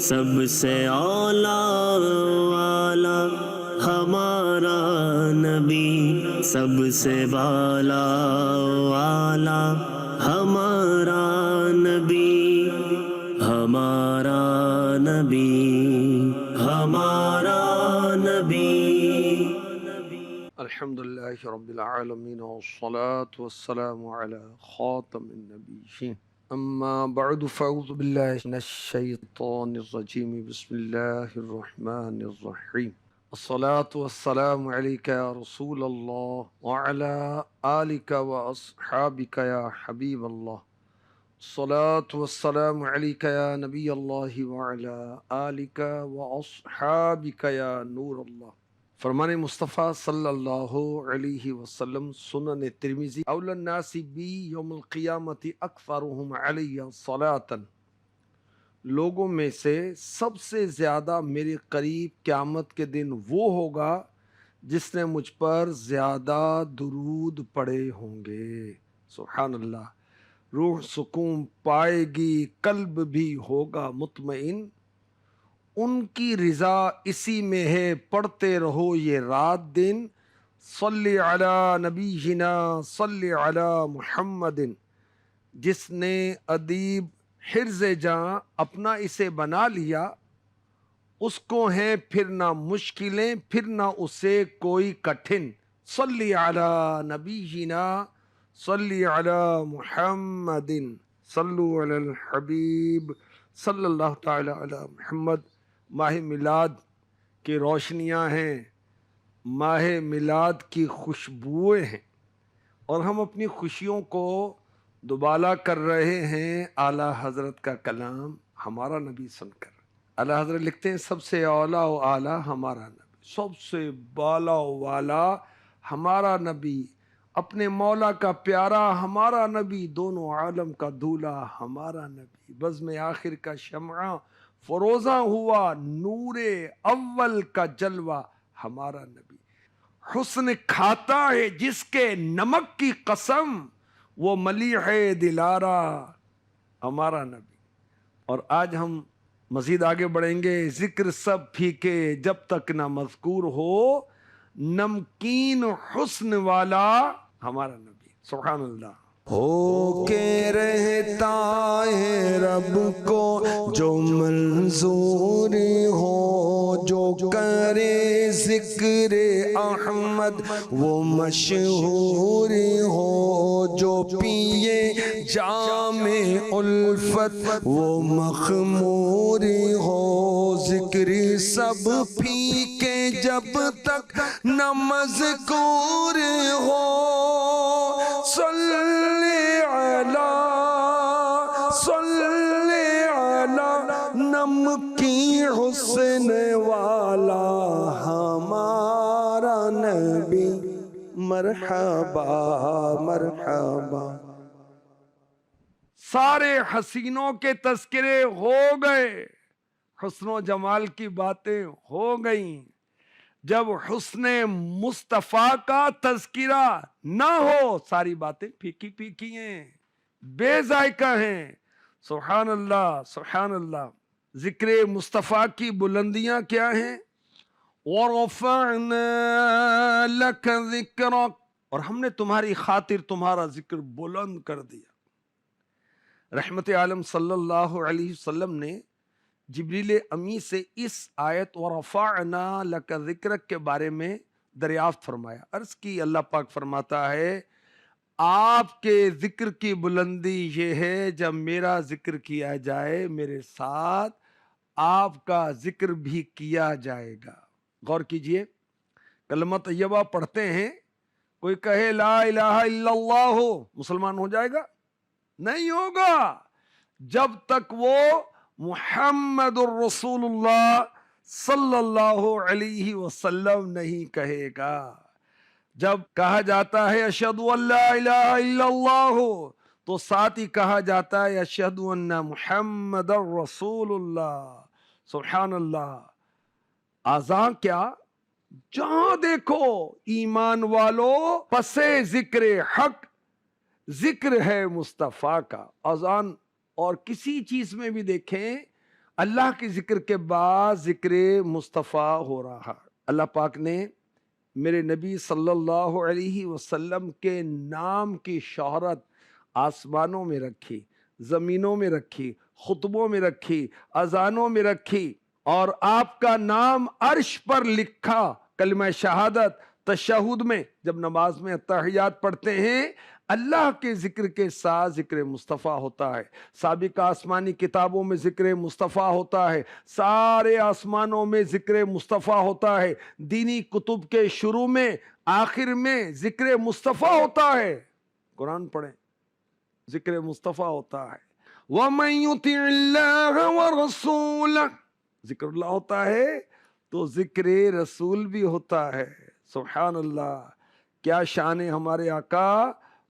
سب سے اولا والا ہمارا نبی، سب سے بالا والا ہمارا نبی، ہمارا نبی، ہمارا نبی۔ الحمدللہ رب العالمین والصلاة والسلام علی خاتم النبیین، اما بعد فاعوذ باللہ من الشیطان الرجیم، بسم اللہ الرحمن الرحیم۔ الصلاة والسلام علیک یا رسول اللہ وعلی آلک واصحابک یا حبیب اللہ۔ الصلاة والسلام علیک یا نبی اللہ وعلی آلک واصحابک یا نور اللہ۔ فرمان مصطفیٰ صلی اللہ علیہ وسلم، سنن ترمذی، اول الناس بی یوم القیامت اکثرهم علی صلاۃ، لوگوں میں سے سب سے زیادہ میرے قریب قیامت کے دن وہ ہوگا جس نے مجھ پر زیادہ درود پڑے ہوں گے۔ سبحان اللہ۔ روح سکون پائے گی، قلب بھی ہوگا مطمئن، ان کی رضا اسی میں ہے، پڑھتے رہو یہ رات دن۔ صلی علی نبینا صلی علی محمد، جس نے ادیب حرز جاں اپنا اسے بنا لیا، اس کو ہیں پھر نہ مشکلیں، پھر نہ اسے کوئی کٹھن۔ صلی علی نبینا صلی علی محمد، صلو علی الحبیب صلی اللہ تعالی علی محمد۔ ماہ میلاد کی روشنیاں ہیں، ماہ میلاد کی خوشبوئیں ہیں، اور ہم اپنی خوشیوں کو دوبالا کر رہے ہیں اعلیٰ حضرت کا کلام ہمارا نبی سن کر۔ اعلیٰ حضرت لکھتے ہیں، سب سے اولا و اعلیٰ ہمارا نبی، سب سے بالا و والا ہمارا نبی، اپنے مولا کا پیارا ہمارا نبی، دونوں عالم کا دولہ ہمارا نبی، بزم آخر کا شمع فروزاں ہوا، نور اول کا جلوہ ہمارا نبی، حسن کھاتا ہے جس کے نمک کی قسم، وہ ملیح دلارا ہمارا نبی۔ اور آج ہم مزید آگے بڑھیں گے۔ ذکر سب پھیکے جب تک نہ مذکور ہو، نمکین حسن والا ہمارا نبی۔ سبحان اللہ۔ ہو کے رہتا ہے رب کو جو منظور ہو، جو کرے ذکر احمد وہ مشہور ہو، جو پیے جام الفت وہ مخمور ہو، ذکر سب پھیکے جب تک نہ مذکور ہو، صلی علی نمکی حسن والا ہمارا نبی، مرحبا مرحبا۔ سارے حسینوں کے تذکرے ہو گئے، حسن و جمال کی باتیں ہو گئیں، جب حسن مصطفیٰ کا تذکرہ نہ ہو ساری باتیں پھیکی پھیکی ہیں، بے ذائقہ ہیں۔ سبحان اللہ سبحان اللہ۔ ذکر مصطفیٰ کی بلندیاں کیا ہیں؟ وَرَفَعْنَا لَكَ ذِكْرَكَ، اور ہم نے تمہاری خاطر تمہارا ذکر بلند کر دیا۔ رحمت عالم صلی اللہ علیہ وسلم نے جبریل امی سے اس آیت وَرَفَعْنَا لَكَ ذِكْرَكَ کے بارے میں دریافت فرمایا۔ عرض کی، اللہ پاک فرماتا ہے، آپ کے ذکر کی بلندی یہ ہے جب میرا ذکر کیا جائے، میرے ساتھ آپ کا ذکر بھی کیا جائے گا۔ غور کیجئے، کلمہ طیبہ پڑھتے ہیں، کوئی کہے لا الہ الا اللہ، مسلمان ہو جائے گا؟ نہیں ہوگا جب تک وہ محمد الرسول اللہ صلی اللہ علیہ وسلم نہیں کہے گا۔ جب کہا جاتا ہے اشہد ان لا الہ الا اللہ، تو ساتھ ہی کہا جاتا ہے اشہد ان محمد الرسول اللہ۔ سبحان اللہ۔ آزاں کیا؟ جہاں دیکھو ایمان والو پس ذکر حق، ذکر ہے مصطفیٰ کا۔ اذان اور کسی چیز میں بھی دیکھیں، اللہ کے ذکر کے بعد ذکر مصطفیٰ ہو رہا. اللہ پاک نے میرے نبی صلی اللہ علیہ وسلم کے نام کی شہرت آسمانوں میں رکھی، زمینوں میں رکھی، خطبوں میں رکھی، اذانوں میں رکھی، اور آپ کا نام عرش پر لکھا. کلمہ شہادت تشہد میں جب نماز میں اتحیات پڑھتے ہیں، اللہ کے ذکر کے ساتھ ذکر مصطفیٰ ہوتا ہے. سابق آسمانی کتابوں میں ذکر مصطفیٰ ہوتا ہے، سارے آسمانوں میں ذکر مصطفیٰ ہوتا ہے، دینی کتب کے شروع میں آخر میں ذکر مصطفیٰ ہوتا ہے. قرآن پڑھیں، ذکر مصطفیٰ ہوتا ہے. وَمَن يُطِعِ اللَّهَ وَرَسُولَهُ، ذکر اللہ ہوتا ہے تو ذکر رسول بھی ہوتا ہے. سبحان اللہ، کیا شان ہے ہمارے آقا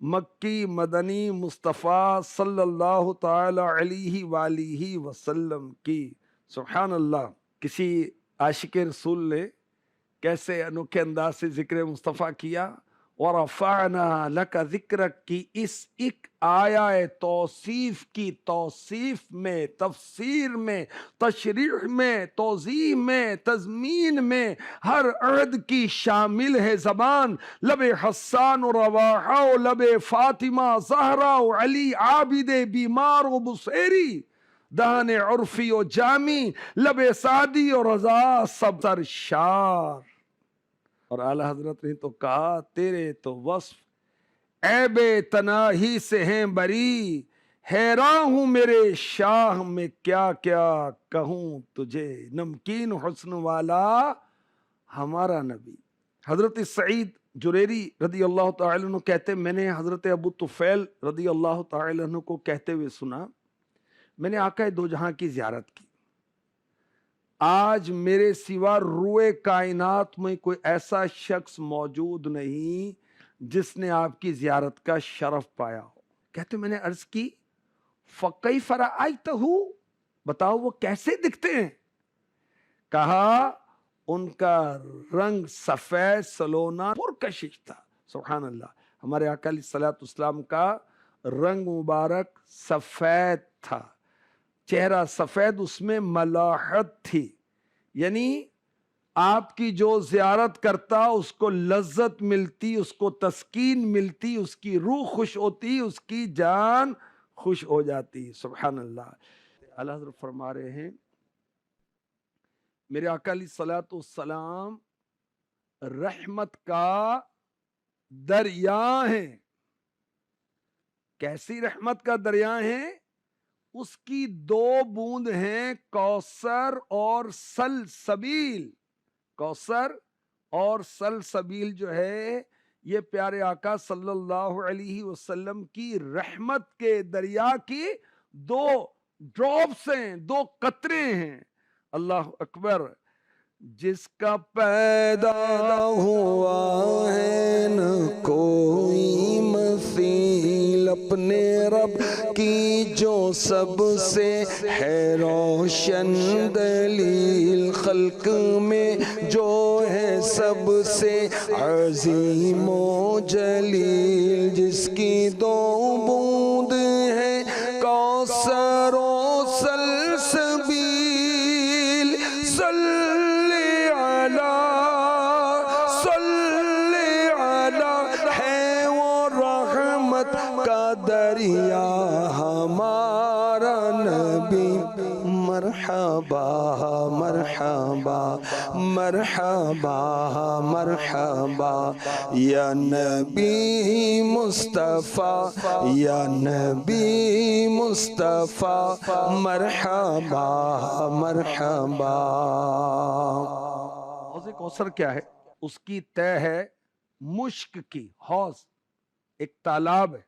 مکی مدنی مصطفیٰ صلی اللہ تعالی علیہ وآلہ وسلم کی. سبحان اللہ. کسی عاشق رسول نے کیسے انوکھے انداز سے ذکر مصطفیٰ کیا. وَرَفَعْنَا لَكَ ذِكْرَكَ کی اس ایک آیہ توصیف کی توصیف میں، تفسیر میں، تشریح میں، توضیح میں، تضمین میں ہر عہد کی شامل ہے زبان. لب حسان و رواحہ و لب فاطمہ زہرا و علی عابد بیمار و بصیری، دہن عرفی و جامی لب سعدی و رضا سبزر شار. اور اعلی حضرت نے تو کہا تیرے تو وصف عیب تناہی سے ہیں بری، حیران ہوں میرے شاہ میں کیا کیا کہوں تجھے، نمکین حسن والا ہمارا نبی. حضرت سعید جریری رضی اللہ تعالی عنہ کہتے میں نے حضرت ابو طفیل رضی اللہ تعالی عنہ کو کہتے ہوئے سنا، میں نے آقا دو جہاں کی زیارت کی، آج میرے سوا روئے کائنات میں کوئی ایسا شخص موجود نہیں جس نے آپ کی زیارت کا شرف پایا ہو. کہتے میں نے عرض کی فَكَيْفَ رَأَيْتَهُ، بتاؤ وہ کیسے دکھتے ہیں. کہا ان کا رنگ سفید سلونا پرکشش تھا. سبحان اللہ. ہمارے آقا علیہ الصلوۃ والسلام کا رنگ مبارک سفید تھا، چہرہ سفید، اس میں ملاحت تھی، یعنی آپ کی جو زیارت کرتا اس کو لذت ملتی، اس کو تسکین ملتی، اس کی روح خوش ہوتی، اس کی جان خوش ہو جاتی. سبحان اللہ. اعلیٰ حضرت فرما رہے ہیں میرے آقا علیہ الصلوۃ والسلام رحمت کا دریا ہیں. کیسی رحمت کا دریا ہیں؟ اس کی دو بوند ہیں کوثر اور سلسبیل. کوثر اور سلسبیل جو ہے یہ پیارے آقا صلی اللہ علیہ وسلم کی رحمت کے دریا کی دو ڈراپس ہیں، دو قطرے ہیں. اللہ اکبر. جس کا پیدا ہوا ہے نہ کوئی مثیل، اپنے رب کی جو سب سے ہے روشن دلیل، خلق میں جو ہے سب سے عظیم و جلیل، جس کی دو بوند ہے کوثر و سلسبیل. صلی علی ہے وہ رحمت کا دریا ہمارا نبی. مرحبا مرحبا مرحبا مرحبا یا نبی مصطفیٰ یا نبی مصطفیٰ مرحبا مرحبا. حوض کوثر کیا ہے؟ اس کی تہ ہے مشک کی. حوض ایک تالاب ہے،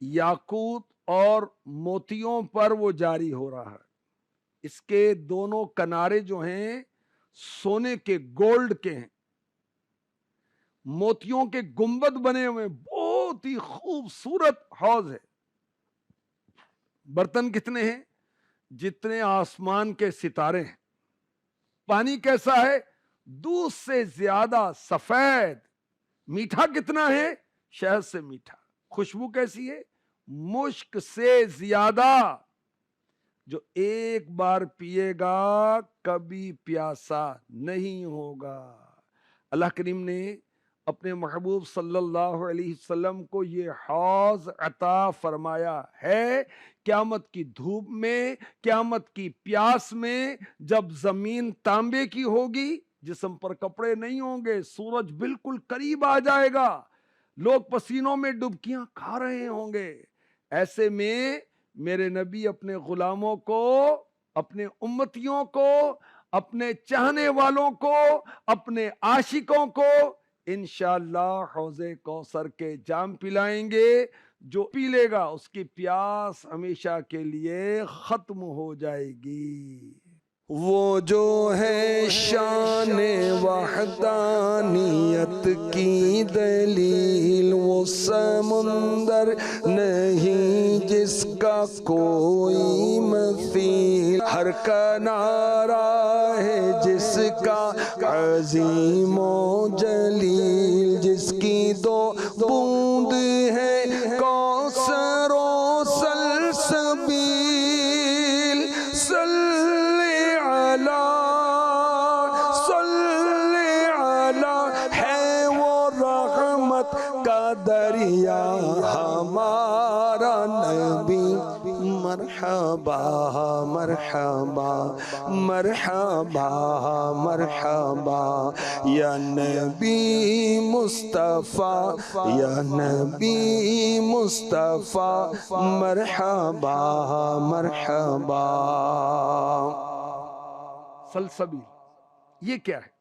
یاقوت اور موتیوں پر وہ جاری ہو رہا ہے. اس کے دونوں کنارے جو ہیں سونے کے، گولڈ کے ہیں، موتیوں کے گنبد بنے ہوئے، بہت ہی خوبصورت حوض ہے. برتن کتنے ہیں؟ جتنے آسمان کے ستارے ہیں. پانی کیسا ہے؟ دودھ سے زیادہ سفید. میٹھا کتنا ہے؟ شہد سے میٹھا. خوشبو کیسی ہے؟ مشک سے زیادہ. جو ایک بار پیے گا کبھی پیاسا نہیں ہوگا۔ اللہ کریم نے اپنے محبوب صلی اللہ علیہ وسلم کو یہ حوض عطا فرمایا ہے۔ قیامت کی دھوپ میں، قیامت کی پیاس میں، جب زمین تانبے کی ہوگی، جسم پر کپڑے نہیں ہوں گے، سورج بالکل قریب آ جائے گا، لوگ پسینوں میں ڈبکیاں کھا رہے ہوں گے، ایسے میں میرے نبی اپنے غلاموں کو، اپنے امتیوں کو، اپنے چاہنے والوں کو، اپنے عاشقوں کو انشاءاللہ حوض کوثر کے جام پلائیں گے۔ جو پی لے گا اس کی پیاس ہمیشہ کے لیے ختم ہو جائے گی۔ وہ جو ہے شان وحدانیت کی دلیل، وہ سمندر نہیں جس کا کوئی مثیل، ہر کنارہ ہے جس کا عظیم و جلیل، جس کی دو بوند ہے کوثر و سلسبیل، ہے وہ رحمت کا دریا ہمارا نبی، مرحبا مرحبا مرحبا مرحبا یا نبی مصطفیٰ، یا نبی مصطفیٰ، مرحبا مرحبا۔ سلسبیل یہ کیا ہے؟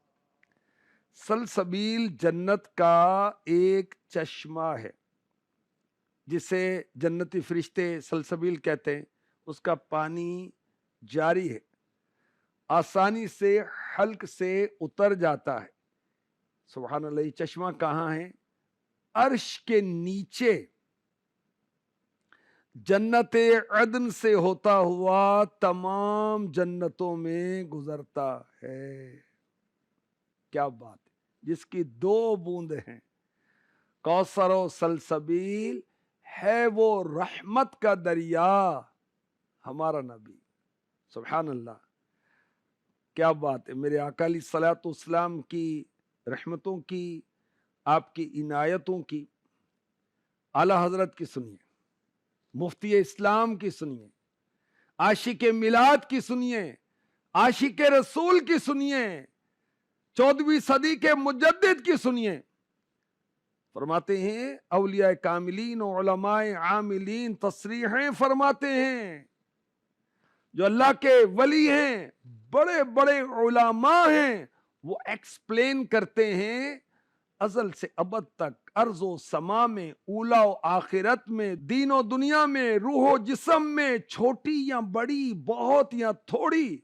سلسبیل جنت کا ایک چشمہ ہے جسے جنتی فرشتے سلسبیل کہتے ہیں۔ اس کا پانی جاری ہے، آسانی سے حلق سے اتر جاتا ہے۔ سبحان اللہ، یہ چشمہ کہاں ہے؟ عرش کے نیچے جنت عدن سے ہوتا ہوا تمام جنتوں میں گزرتا ہے۔ کیا بات ہے! جس کی دو بوند ہیں، کوثر و سلسبیل، ہے وہ رحمت کا دریا ہمارا نبی۔ سبحان اللہ، کیا بات ہے! میرے آقا علیہ الصلوۃ والسلام کی رحمتوں کی، آپ کی عنایتوں کی، اعلی حضرت کی سنیے، مفتی اسلام کی سنیے، عاشق میلاد کی سنیے، عاشق رسول کی سنیے، 14ویں صدی کے مجدد کی سنیے۔ فرماتے ہیں اولیاء کاملین و علماء عاملین تصریحیں فرماتے ہیں، جو اللہ کے ولی ہیں، بڑے بڑے علماء ہیں، وہ ایکسپلین کرتے ہیں ازل سے ابد تک، ارض و سما میں، اولا و آخرت میں، دین و دنیا میں، روح و جسم میں، چھوٹی یا بڑی، بہت یا تھوڑی،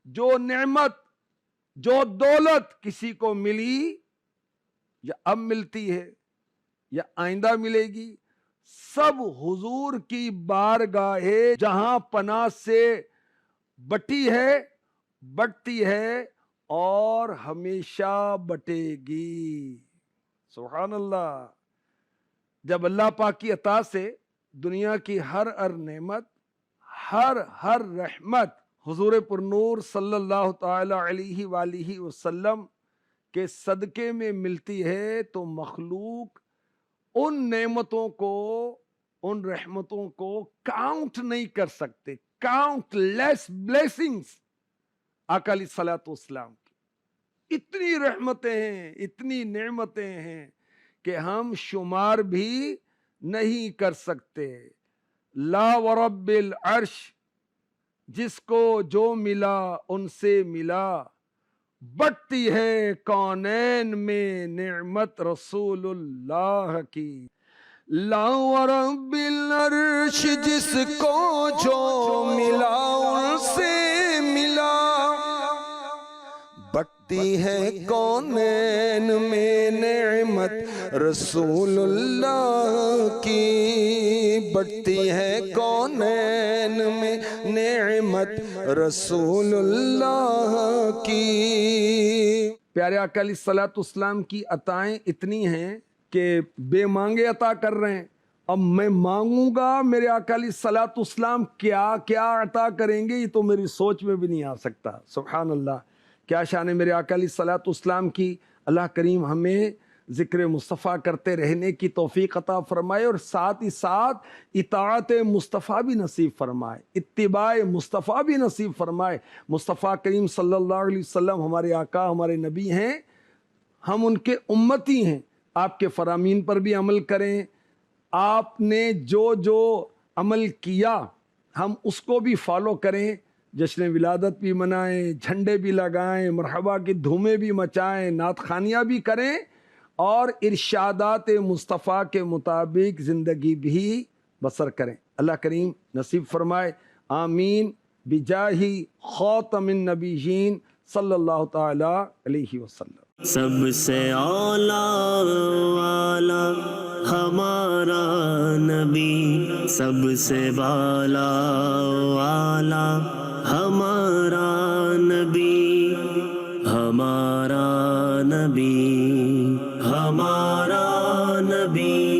جو نعمت، جو دولت کسی کو ملی یا اب ملتی ہے یا آئندہ ملے گی، سب حضور کی بارگاہ جہاں پناہ سے بٹی ہے، بٹتی ہے اور ہمیشہ بٹے گی۔ سبحان اللہ! جب اللہ پاک کی عطا سے دنیا کی ہر نعمت، ہر رحمت حضور پر نور صلی اللہ تعالی علیہ وآلہ وسلم کے صدقے میں ملتی ہے، تو مخلوق ان نعمتوں کو، ان رحمتوں کو کاؤنٹ نہیں کر سکتے۔ کاؤنٹ لیس بلیسنگز آقا علیہ الصلوۃ والسلام کی اتنی رحمتیں ہیں، اتنی نعمتیں ہیں کہ ہم شمار بھی نہیں کر سکتے۔ لا ورب العرش، جس کو جو ملا ان سے ملا، بٹتی ہے کونین میں نعمت رسول اللہ کی۔ لا ورب العرش، جس کو جو ملا ان سے ملا، بٹتی ہے کونین میں نعمت رسول اللہ کی، بٹتی ہے کونین میں نعمت رسول اللہ کی۔ پیارے آقا علیہ الصلوۃ والسلام کی عطائیں اتنی ہیں کہ بے مانگے عطا کر رہے ہیں، اب میں مانگوں گا میرے آقا علیہ الصلوۃ والسلام کیا کیا عطا کریں گے، یہ تو میری سوچ میں بھی نہیں آ سکتا۔ سبحان اللہ، کیا شان ہے میرے آقا علیہ الصلوۃ والسلام کی۔ اللہ کریم ہمیں ذکر مصطفیٰ کرتے رہنے کی توفیق عطا فرمائے، اور ساتھ ہی ساتھ اطاعت مصطفیٰ بھی نصیب فرمائے، اتباع مصطفیٰ بھی نصیب فرمائے۔ مصطفیٰ کریم صلی اللہ علیہ وسلم ہمارے آقا، ہمارے نبی ہیں، ہم ان کے امتی ہیں۔ آپ کے فرامین پر بھی عمل کریں، آپ نے جو جو عمل کیا ہم اس کو بھی فالو کریں، جشن ولادت بھی منائیں، جھنڈے بھی لگائیں، مرحبا کی دھومیں بھی مچائیں، نعت خوانیاں بھی کریں، اور ارشادات مصطفیٰ کے مطابق زندگی بھی بسر کریں۔ اللہ کریم نصیب فرمائے، آمین، بجاہ خاتم النبیین صلی اللہ تعالی علیہ وسلم۔ سب سے اعلیٰ والا ہمارا نبی، سب سے بالا والا ہمارا نبی، ہمارا نبی، ہمارا نبی۔